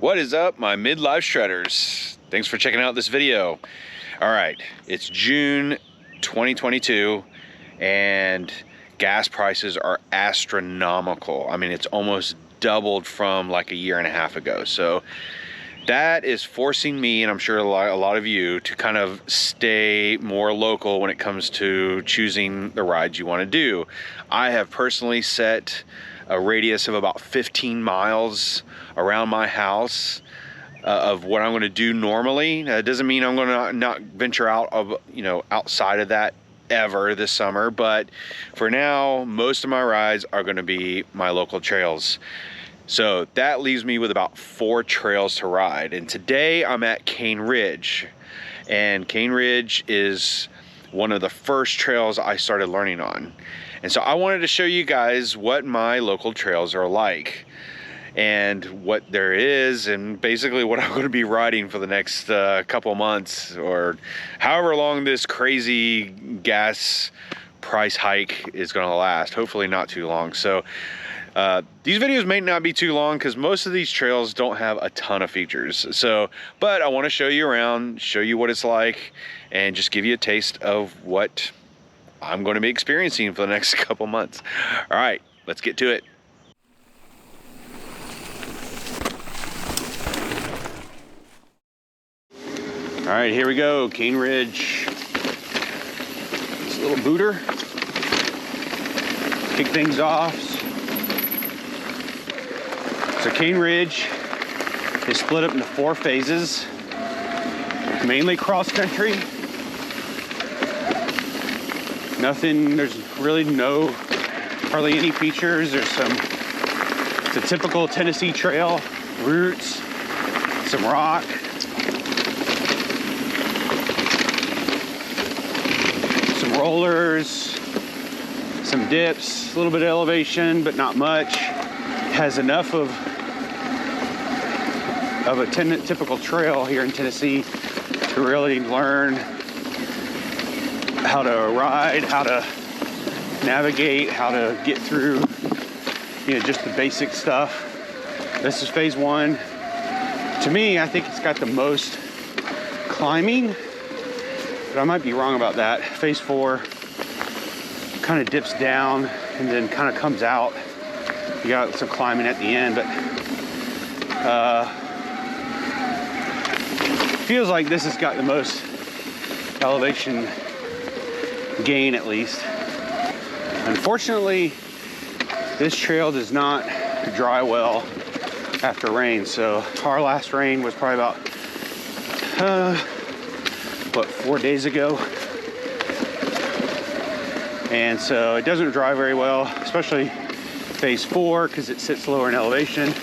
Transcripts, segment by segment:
What is up, my midlife shredders? Thanks for checking out this video. All right, it's June 2022 and gas prices are astronomical. I mean, it's almost doubled from like a year and a half ago. So that is forcing me, and I'm sure a lot of you, to kind of stay more local when it comes to choosing the rides you want to do. I have personally set a radius of about 15 miles around my house of what I'm going to do normally. It doesn't mean I'm going to not venture out of, outside of that ever this summer, but for now, most of my rides are going to be my local trails. So that leaves me with about 4 trails to ride. And today I'm at Cane Ridge. And Cane Ridge is one of the first trails I started learning on. And so I wanted to show you guys what my local trails are like and what there is, and basically what I'm going to be riding for the next couple months, or however long this crazy gas price hike is going to last. Hopefully not too long. So these videos may not be too long because most of these trails don't have a ton of features. So, but I want to show you around, show you what it's like, and just give you a taste of what I'm going to be experiencing for the next couple months. All right, let's get to it. All right, here we go, Cane Ridge. This little booter. Kick things off. So Cane Ridge is split up into 4 phases, mainly cross country. Nothing, there's really hardly any features. It's a typical Tennessee trail, roots, some rock. Some rollers, some dips, a little bit of elevation, but not much. Has enough of a typical trail here in Tennessee to really learn how to ride, how to navigate, how to get through, just the basic stuff. This is phase 1. To me, I think it's got the most climbing, but I might be wrong about that. Phase 4 kind of dips down and then kind of comes out. You got some climbing at the end, but feels like this has got the most elevation gain, at least. Unfortunately, this trail does not dry well after rain. So our last rain was probably about 4 days ago, and so it doesn't dry very well, especially phase 4, because it sits lower in elevation.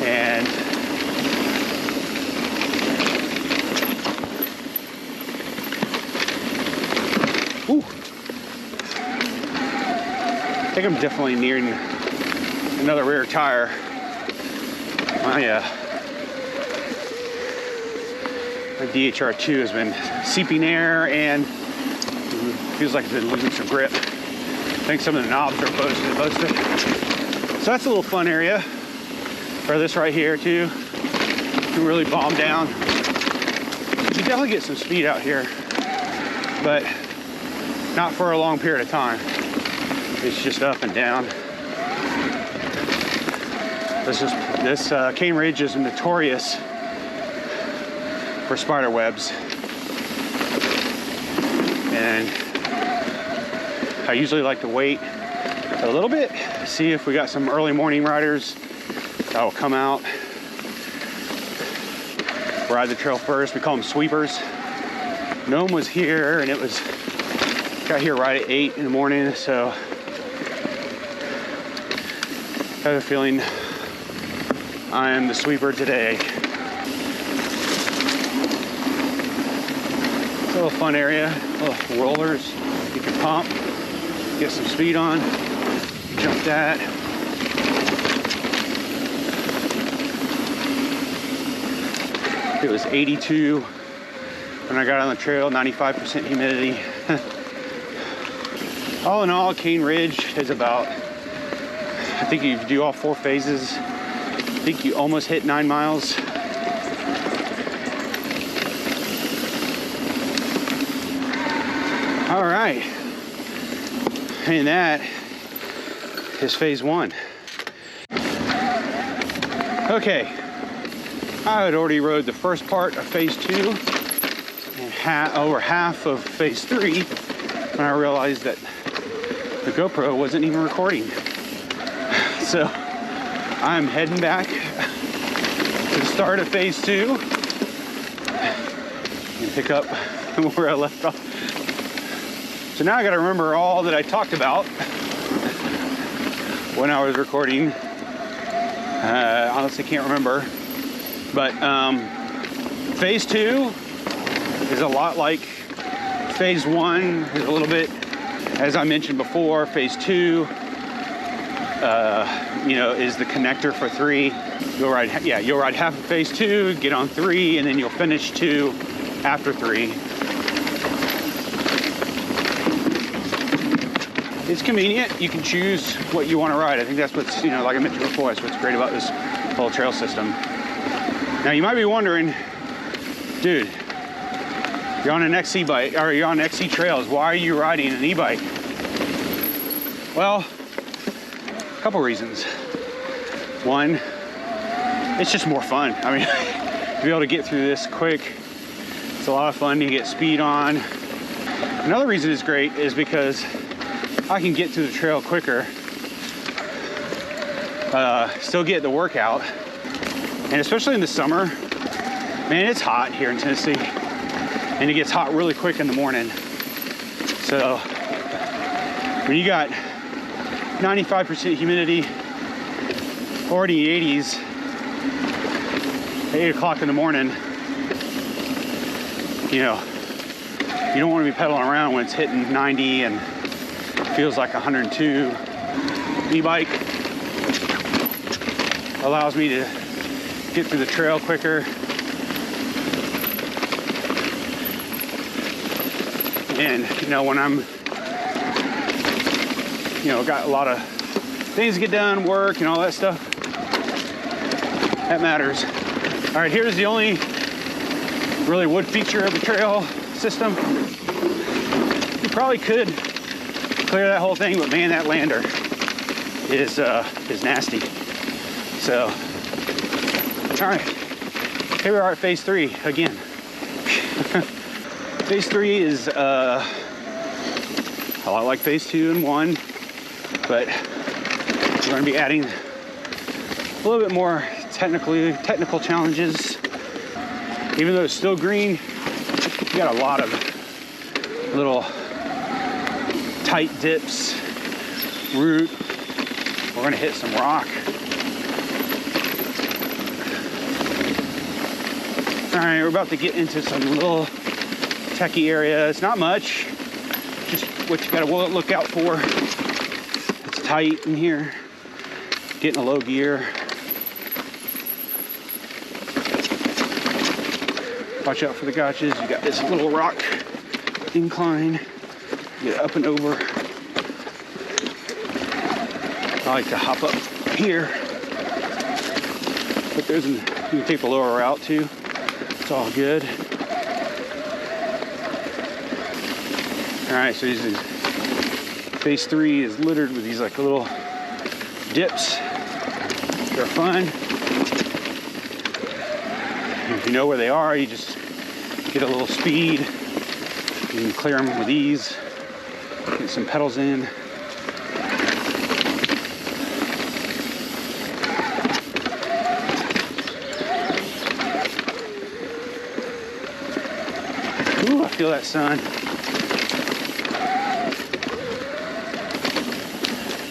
And ooh, I think I'm definitely nearing another rear tire. My DHR2 has been seeping air and feels like it's been losing some grip. I think some of the knobs are busted. So that's a little fun area for this right here too. You can really bomb down. You definitely get some speed out here, but not for a long period of time. It's just up and down. This Cane Ridge is notorious for spider webs, and I usually like to wait a little bit, see if we got some early morning riders that will come out, ride the trail first. We call them sweepers. Gnome was here, and got here right at 8 in the morning, so I have a feeling I am the sweeper today. It's a little fun area, little rollers you can pump, get some speed on, jump that. It was 82 when I got on the trail, 95% humidity. All in all, Cane Ridge is about I think if you do all 4 phases, I think you almost hit 9 miles. All right, and that is phase 1. Okay, I had already rode the first part of phase 2 and over half of phase 3 when I realized that the GoPro wasn't even recording. So I'm heading back to the start of phase 2 and pick up where I left off. So now I got to remember all that I talked about when I was recording. Honestly can't remember, but phase 2 is a lot like phase 1. There's a little bit, as I mentioned before, phase 2 you know, is the connector for 3. You'll ride half of phase 2, get on 3, and then you'll finish 2 after 3. It's convenient. You can choose what you want to ride. I think that's what's, you know, like I mentioned before, that's what's great about this whole trail system. Now you might be wondering, dude, you're on an XC bike, or you're on XC trails. Why are you riding an e-bike? Well, a couple reasons. One, it's just more fun. I mean, to be able to get through this quick, it's a lot of fun to get speed on. Another reason it's great is because I can get to the trail quicker, still get the workout, and especially in the summer, man, it's hot here in Tennessee, and it gets hot really quick in the morning. So when you got 95% humidity, already 80s, at 8 o'clock in the morning, you know, you don't want to be pedaling around when it's hitting 90 and feels like 102. E-bike allows me to get through the trail quicker. And, you know, when I'm, you know, got a lot of things to get done, work and all that stuff, that matters. All right, here's the only really wood feature of the trail system. You probably could clear that whole thing, but man, that lander is nasty. So, all right, here we are at phase 3 again. Phase 3 is a lot like phase 2 and 1, but we're going to be adding a little bit more technical challenges. Even though it's still green, you got a lot of little tight dips, root. We're going to hit some rock. All right, we're about to get into some little techie area. It's not much, just what you got to look out for. It's tight in here, getting a low gear. Watch out for the gotchas. You got this little rock incline, get up and over. I like to hop up here, but you can take the lower route too. It's all good. All right, so phase 3 is littered with these like little dips. They're fun. If you know where they are, you just get a little speed. You can clear them with ease. Get some pedals in. Ooh, I feel that sun.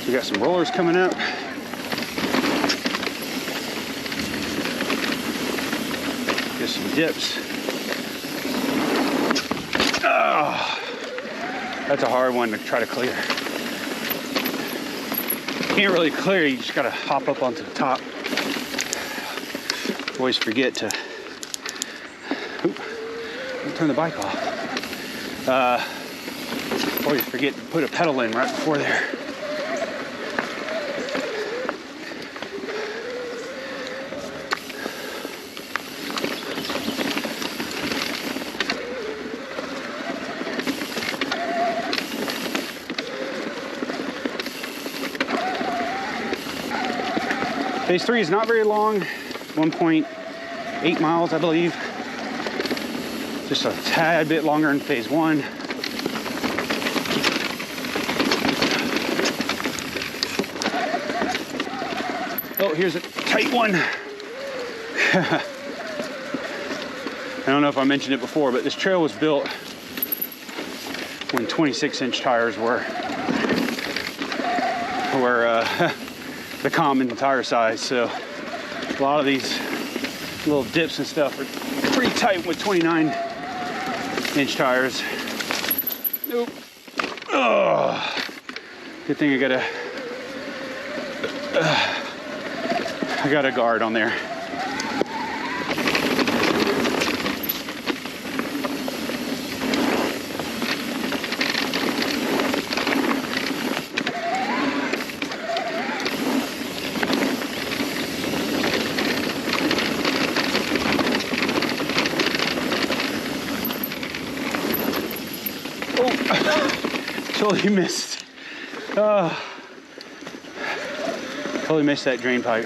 We got some rollers coming up. Just some dips. Oh, that's a hard one to try to clear. Can't really clear, you just gotta hop up onto the top. Always forget to don't turn the bike off. Always forget to put a pedal in right before there. Phase 3 is not very long, 1.8 miles, I believe. Just a tad bit longer than phase 1. Oh, here's a tight one. I don't know if I mentioned it before, but this trail was built when 26-inch tires were the common tire size. So a lot of these little dips and stuff are pretty tight with 29-inch tires. Nope. Oh, good thing I got a guard on there. Totally missed. Totally missed that drain pipe.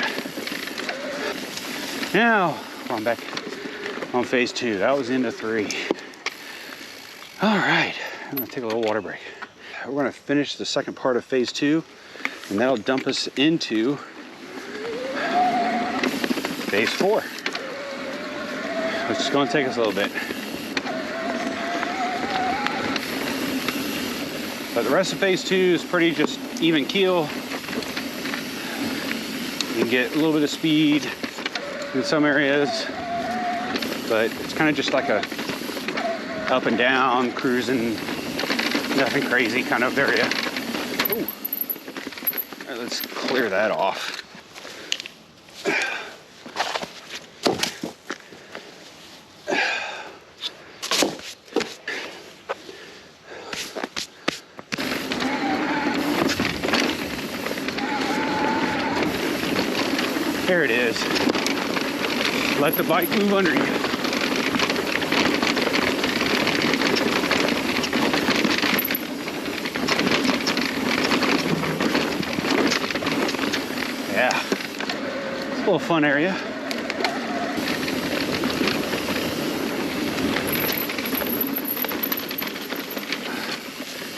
Now, I'm back on phase 2. That was into 3. All right, I'm gonna take a little water break. We're gonna finish the second part of phase 2, and that'll dump us into phase 4, which is gonna take us a little bit. But the rest of phase 2 is pretty just even keel. You can get a little bit of speed in some areas, but it's kind of just like a up and down, cruising, nothing crazy kind of area. Ooh. All right, let's clear that off. There it is. Let the bike move under you. Yeah, it's a little fun area.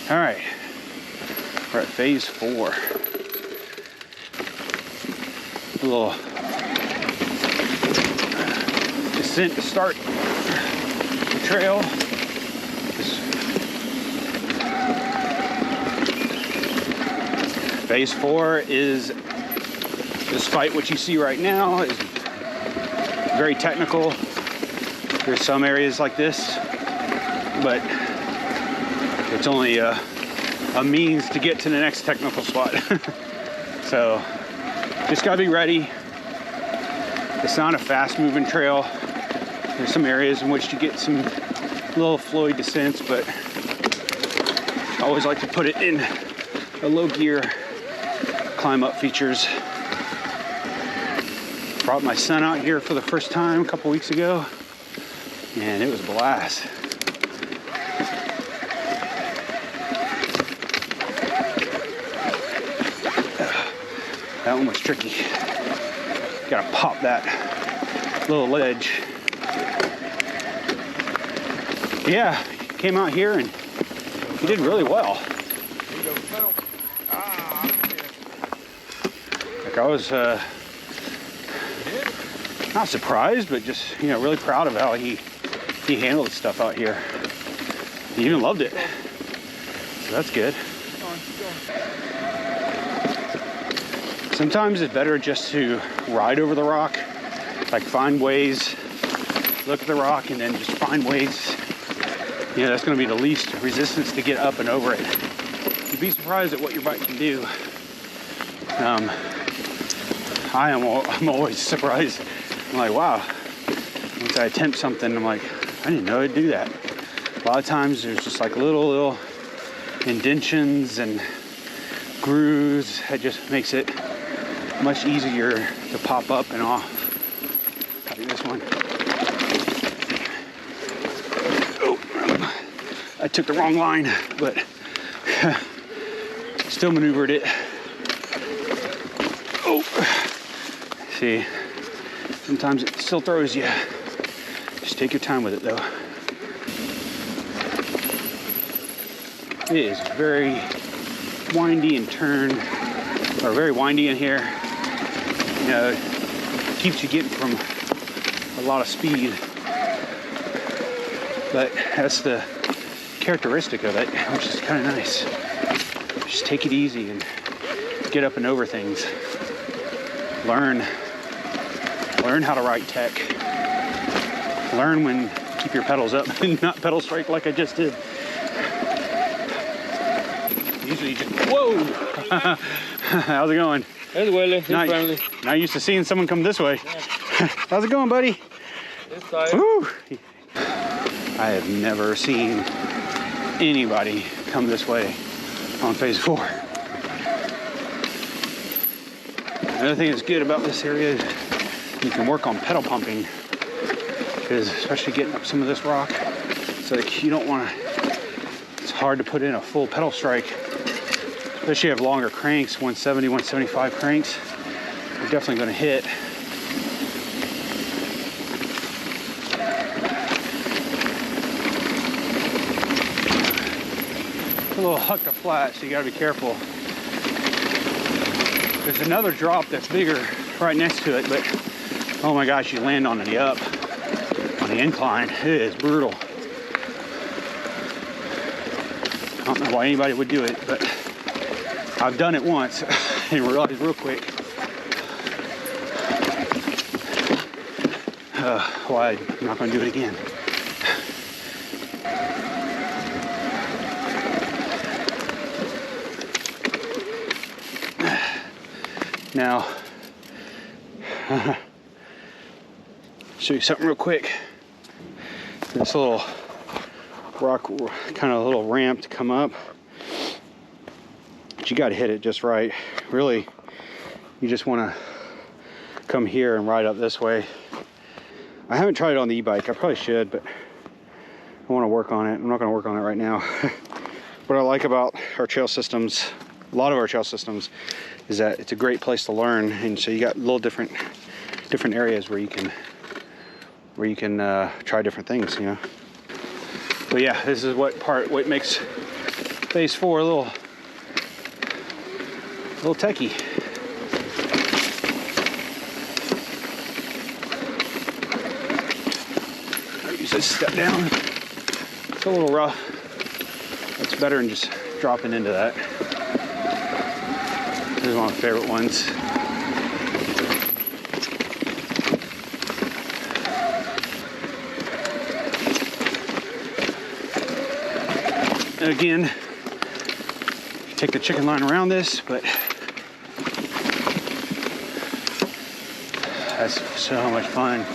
All right, we're at phase 4. A little descent to start the trail. Phase 4 is, despite what you see right now, is very technical. There's some areas like this, but it's only a means to get to the next technical spot. So just gotta be ready. It's not a fast moving trail. There's some areas in which you get some little flowy descents, but I always like to put it in a low gear climb up features. Brought my son out here for the first time a couple weeks ago, and it was a blast. That one was tricky. Gotta pop that little ledge. Yeah, came out here and he did really well. Like I was not surprised, but just, you know, really proud of how he handled stuff out here. He even loved it. So that's good. Sometimes it's better just to ride over the rock, like find ways, look at the rock, and then just find ways. You know, that's going to be the least resistance to get up and over it. You'd be surprised at what your bike can do. I'm always surprised. I'm like, wow. Once I attempt something, I'm like, I didn't know I'd do that. A lot of times there's just like little indentions and grooves. That just makes it much easier to pop up and off. I think this one. Oh, I took the wrong line, but still maneuvered it. Oh, See, sometimes it still throws you. Just take your time with it though. It is very windy and very windy in here. You know, keeps you getting from a lot of speed. But that's the characteristic of it, which is kind of nice. Just take it easy and get up and over things. Learn how to ride tech. Learn when to keep your pedals up and not pedal strike like I just did. Usually you just, whoa! How's it going? It's Willie, he's friendly. Not used to seeing someone come this way. Yeah. How's it going, buddy? This side. Woo! I have never seen anybody come this way on phase 4. Another thing that's good about this area is you can work on pedal pumping, because especially getting up some of this rock, so like you don't want to, it's hard to put in a full pedal strike, especially if you have longer cranks, 170, 175 cranks, you're definitely going to hit. A little huck to flat, so you gotta be careful. There's another drop that's bigger right next to it, but oh my gosh, you land on the incline. It is brutal. I don't know why anybody would do it, but I've done it once and realized real quick why I'm not gonna do it again. Now, show you something real quick. This little rock, kind of a little ramp to come up, but you got to hit it just right. Really, you just want to come here and ride up this way. I haven't tried it on the e-bike. I probably should, but I want to work on it. I'm not going to work on it right now. What I like about our trail systems, a lot of our trail systems, is that it's a great place to learn, and so you got little different areas where you can try different things, you know. But yeah, this is what makes phase 4 a little techie. I use this step down. It's a little rough. It's better than just dropping into that. This is one of my favorite ones. And again, you take the chicken line around this, but that's so much fun.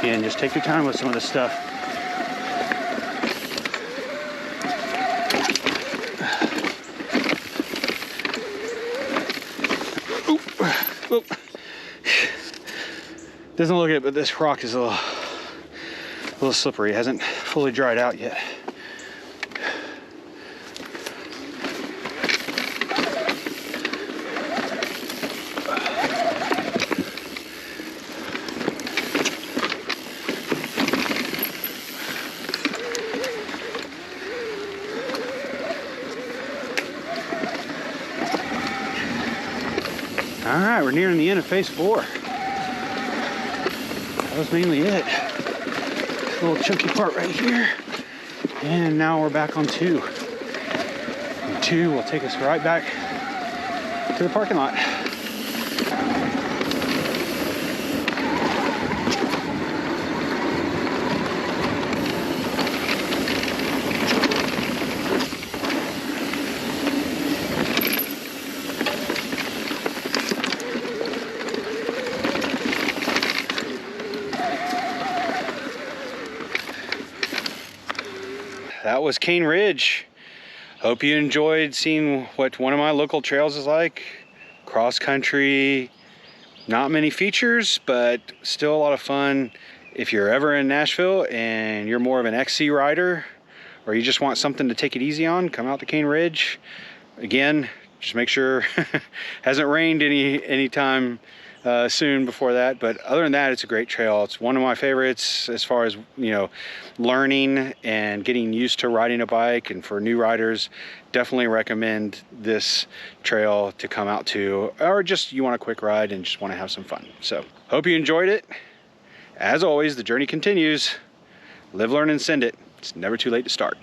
And just take your time with some of this stuff. Oop, oop. Doesn't look it, but this rock is a little slippery. It hasn't fully dried out yet. All right, we're nearing the end of phase 4. That was mainly it. This little chunky part right here. And now we're back on 2. And 2 will take us right back to the parking lot. That was Cane Ridge. Hope you enjoyed seeing what one of my local trails is like. Cross country, not many features, but still a lot of fun. If you're ever in Nashville and you're more of an XC rider, or you just want something to take it easy on, come out to Cane Ridge. Again, just make sure hasn't rained any time soon before that, but other than that, it's a great trail. It's one of my favorites as far as, you know, learning and getting used to riding a bike. And for new riders, definitely recommend this trail to come out to, or just you want a quick ride and just want to have some fun. So hope you enjoyed it. As always, the journey continues. Live, learn, and send it. It's never too late to start.